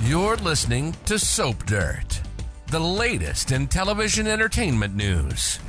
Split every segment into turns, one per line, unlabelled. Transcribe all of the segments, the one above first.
You're listening to Soap Dirt, the latest in television entertainment news.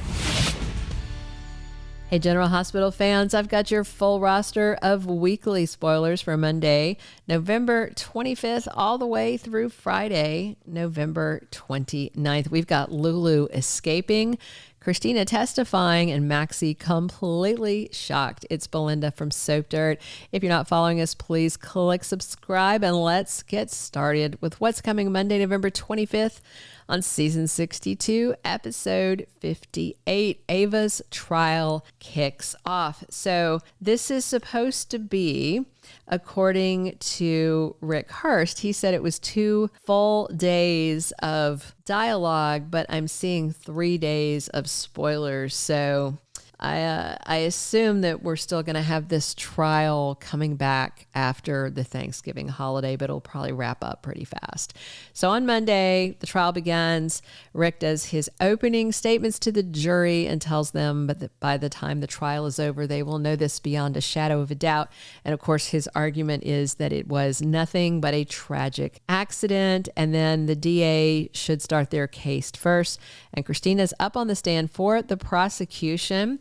Hey, General Hospital fans, I've got your full roster of weekly spoilers for Monday, November 25th, all the way through Friday, November 29th. We've got Lulu escaping, Kristina testifying, and Maxie completely shocked. It's Belinda from Soap Dirt. If you're not following us, please click subscribe, and let's get started with what's coming Monday, November 25th on season 62, episode 58. Ava's Trial kicks off. So this is supposed to be, according to Rick Hurst, he said it was 2 full days of dialogue, but I'm seeing 3 days of spoilers. So I assume that we're still going to have this trial coming back after the Thanksgiving holiday, but it'll probably wrap up pretty fast. So on Monday, the trial begins. Rick does his opening statements to the jury and tells them that by the time the trial is over, they will know this beyond a shadow of a doubt. And of course, his argument is that it was nothing but a tragic accident. And then the DA should start their case first. And Kristina's up on the stand for the prosecution.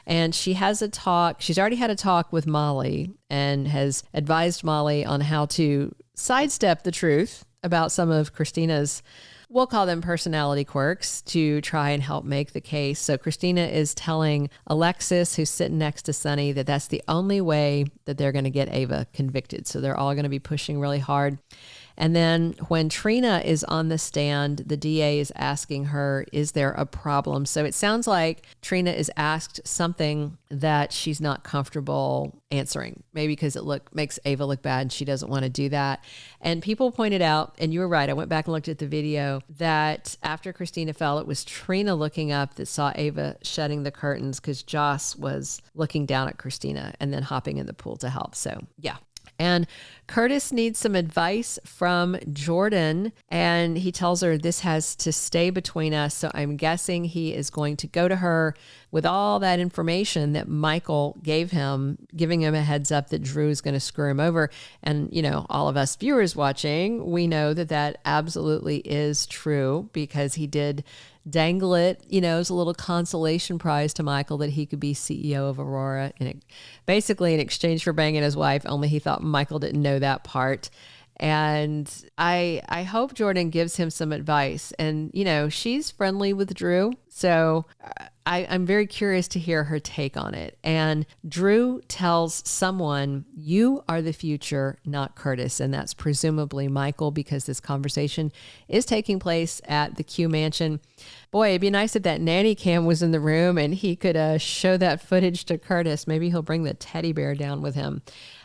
And she has a talk. She's already had a talk with Molly and has advised Molly on how to sidestep the truth about some of Kristina's, we'll call them personality quirks, to try and help make the case. So Kristina is telling Alexis, who's sitting next to Sonny, that that's the only way that they're going to get Ava convicted. So they're all going to be pushing really hard. And then when Trina is on the stand, the DA is asking her, is there a problem? So it sounds like Trina is asked something that she's not comfortable answering, maybe because it makes Ava look bad and she doesn't want to do that. And people pointed out, and you were right, I went back and looked at the video, that after Kristina fell, it was Trina looking up that saw Ava shutting the curtains because Joss was looking down at Kristina and then hopping in the pool to help. So yeah. And Curtis needs some advice from Jordan, and he tells her this has to stay between us. So I'm guessing he is going to go to her with all that information that Michael gave him, giving him a heads up that Drew is going to screw him over. And, you know, all of us viewers watching, we know that that absolutely is true because he did dangle it, you know, as a little consolation prize to Michael that he could be CEO of Aurora, and basically in exchange for banging his wife, only he thought Michael didn't know that part. And I hope Jordan gives him some advice. And, you know, she's friendly with Drew, so I'm very curious to hear her take on it. And Drew tells someone, you are the future, not Curtis. And that's presumably Michael, because this conversation is taking place at the Q Mansion. Boy, it'd be nice if that nanny cam was in the room and he could show that footage to Curtis. Maybe he'll bring the teddy bear down with him.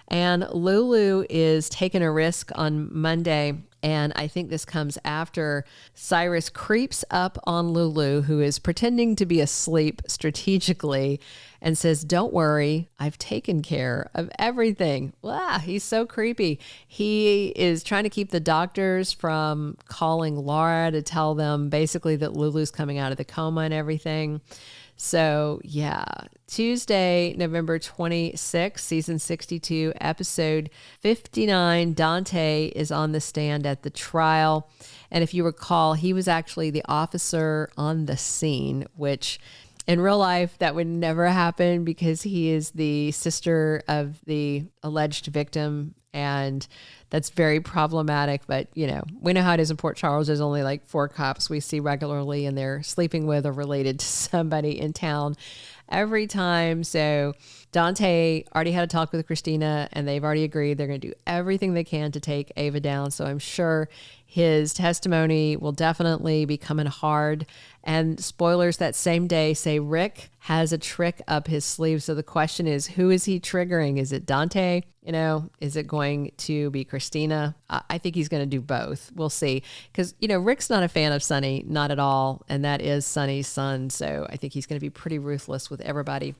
And Lulu is taking a risk on Monday. And I think this comes after Cyrus creeps up on Lulu, who is pretending to be asleep strategically, and says, don't worry, I've taken care of everything. Wow, he's so creepy. He is trying to keep the doctors from calling Laura to tell them basically that Lulu's coming out of the coma and everything. So yeah, Tuesday, November 26th, season 62, episode 59, Dante is on the stand at the trial. And if you recall, he was actually the officer on the scene, which in real life, that would never happen because he is the sister of the alleged victim. And that's very problematic. But, you know, we know how it is in Port Charles. There's only like 4 cops we see regularly, and they're sleeping with or related to somebody in town every time. So Dante already had a talk with Kristina, and they've already agreed they're going to do everything they can to take Ava down. So I'm sure his testimony will definitely be coming hard. And spoilers that same day say Rick has a trick up his sleeve. So the question is, who is he triggering? Is it Dante? You know, is it going to be Kristina? I think he's going to do both. We'll see. Because, you know, Rick's not a fan of Sonny, not at all. And that is Sonny's son. So I think he's going to be pretty ruthless with everybody.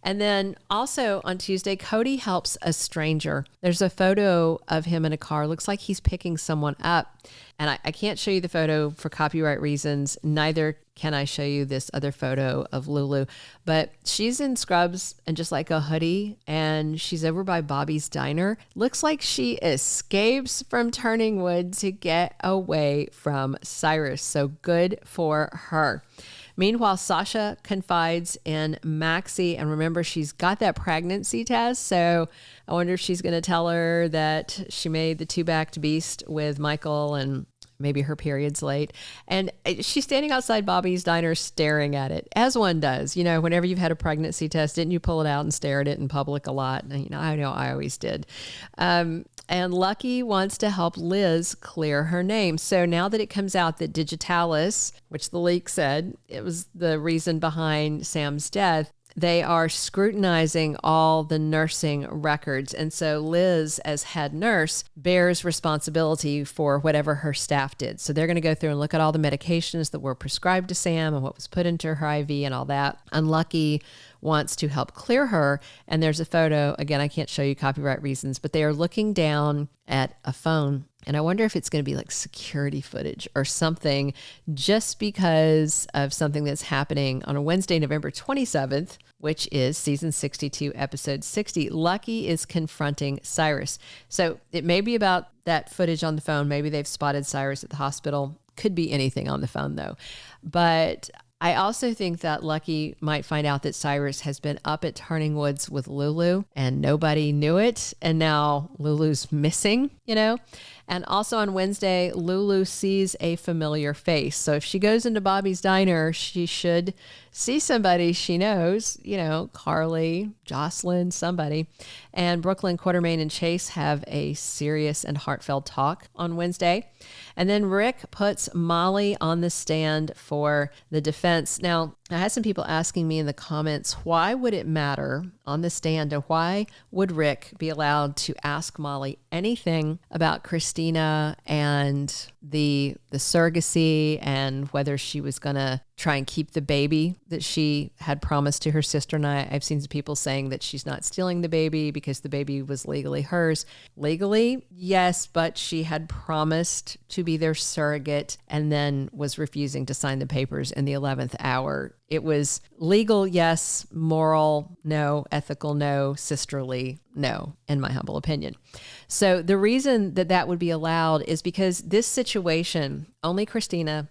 And then also on Tuesday, Cody helps a stranger. There's a photo of him in a car. Looks like he's picking someone up. And I can't show you the photo for copyright reasons. Neither can I show you this other photo of Lulu. But she's in scrubs and just like a hoodie. And she's over by Bobby's Diner. Looks like she escapes from Turning Wood to get away from Cyrus. So good for her. Meanwhile, Sasha confides in Maxie, and remember, she's got that pregnancy test, so I wonder if she's going to tell her that she made the two-backed beast with Michael and maybe her period's late. And she's standing outside Bobby's Diner staring at it, as one does. You know, whenever you've had a pregnancy test, didn't you pull it out and stare at it in public a lot? And, I know I always did. And Lucky wants to help Liz clear her name. So now that it comes out that Digitalis, which the leak said it was the reason behind Sam's death, they are scrutinizing all the nursing records. And so Liz, as head nurse, bears responsibility for whatever her staff did. So they're going to go through and look at all the medications that were prescribed to Sam and what was put into her IV and all that. Unlucky wants to help clear her. And there's a photo, again, I can't show you copyright reasons, but they are looking down at a phone. And I wonder if it's going to be like security footage or something, just because of something that's happening on a Wednesday, November 27th, which is season 62, episode 60. Lucky is confronting Cyrus. So it may be about that footage on the phone. Maybe they've spotted Cyrus at the hospital. Could be anything on the phone though. But I also think that Lucky might find out that Cyrus has been up at Turning Woods with Lulu and nobody knew it. And now Lulu's missing, you know? And also on Wednesday, Lulu sees a familiar face. So if she goes into Bobby's Diner, she should see somebody she knows, you know, Carly, Jocelyn, somebody. And Brooklyn, Quartermain, and Chase have a serious and heartfelt talk on Wednesday. And then Rick puts Molly on the stand for the defense. Now, I had some people asking me in the comments, why would it matter on the stand, and why would Rick be allowed to ask Molly anything about Kristina and the surrogacy and whether she was going to try and keep the baby that she had promised to her sister. And I've seen some people saying that she's not stealing the baby because the baby was legally hers. Legally, yes, but she had promised to be their surrogate and then was refusing to sign the papers in the 11th hour. It was legal, yes, moral, no, ethical, no, sisterly, no, in my humble opinion. So the reason that that would be allowed is because this situation, only Kristina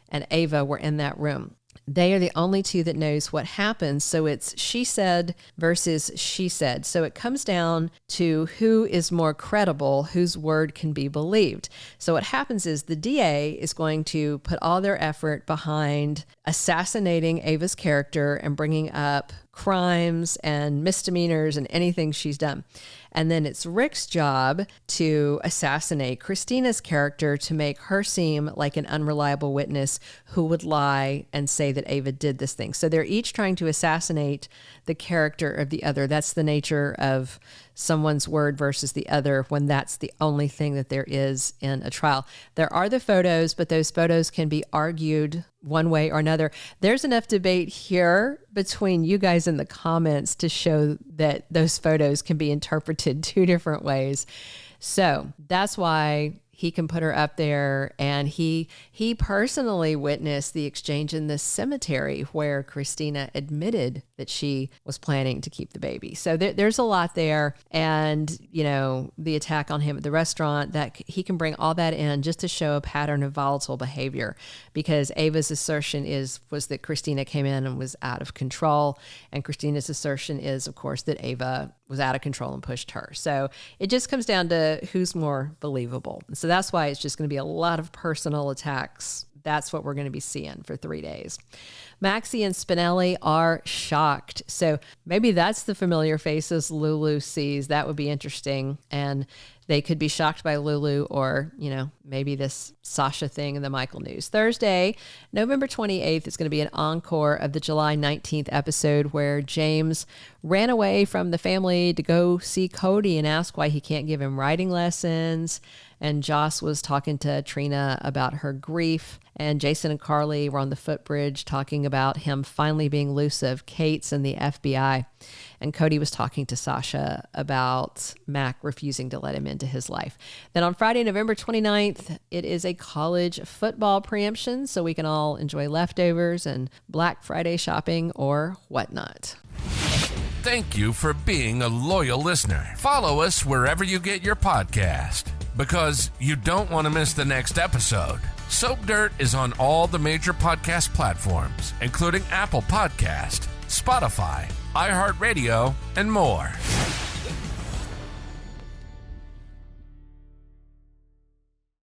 and Ava were in that room. They are the only two that knows what happened. So it's she said versus she said. So it comes down to who is more credible, whose word can be believed. So what happens is the DA is going to put all their effort behind assassinating Ava's character and bringing up crimes and misdemeanors and anything she's done. And then it's Rick's job to assassinate Kristina's character to make her seem like an unreliable witness who would lie and say that Ava did this thing. So they're each trying to assassinate the character of the other. That's the nature of someone's word versus the other when that's the only thing that there is in a trial. There are the photos, but those photos can be argued one way or another. There's enough debate here between you guys in the comments to show that those photos can be interpreted two different ways. So that's why he can put her up there, and he personally witnessed the exchange in the cemetery where Kristina admitted that she was planning to keep the baby. So there's a lot there, and you know, the attack on him at the restaurant, that he can bring all that in just to show a pattern of volatile behavior, because Ava's assertion was that Kristina came in and was out of control, and Kristina's assertion is, of course, that Ava was out of control and pushed her. So it just comes down to who's more believable. So that's why it's just going to be a lot of personal attacks. That's what we're going to be seeing for 3 days. Maxie and Spinelli are shocked. So maybe that's the familiar faces Lulu sees. That would be interesting. And they could be shocked by Lulu, or, you know, maybe this Sasha thing in the Michael news. Thursday, November 28th, is going to be an encore of the July 19th episode where James ran away from the family to go see Cody and ask why he can't give him writing lessons. And Joss was talking to Trina about her grief. And Jason and Carly were on the footbridge talking about him finally being loose of Kate's and the FBI. And Cody was talking to Sasha about Mac refusing to let him into his life. Then on Friday, November 29th, it is a college football preemption, so we can all enjoy leftovers and Black Friday shopping or whatnot.
Thank you for being a loyal listener. Follow us wherever you get your podcast, because you don't want to miss the next episode. Soap Dirt is on all the major podcast platforms, including Apple Podcast, Spotify, iHeartRadio, and more.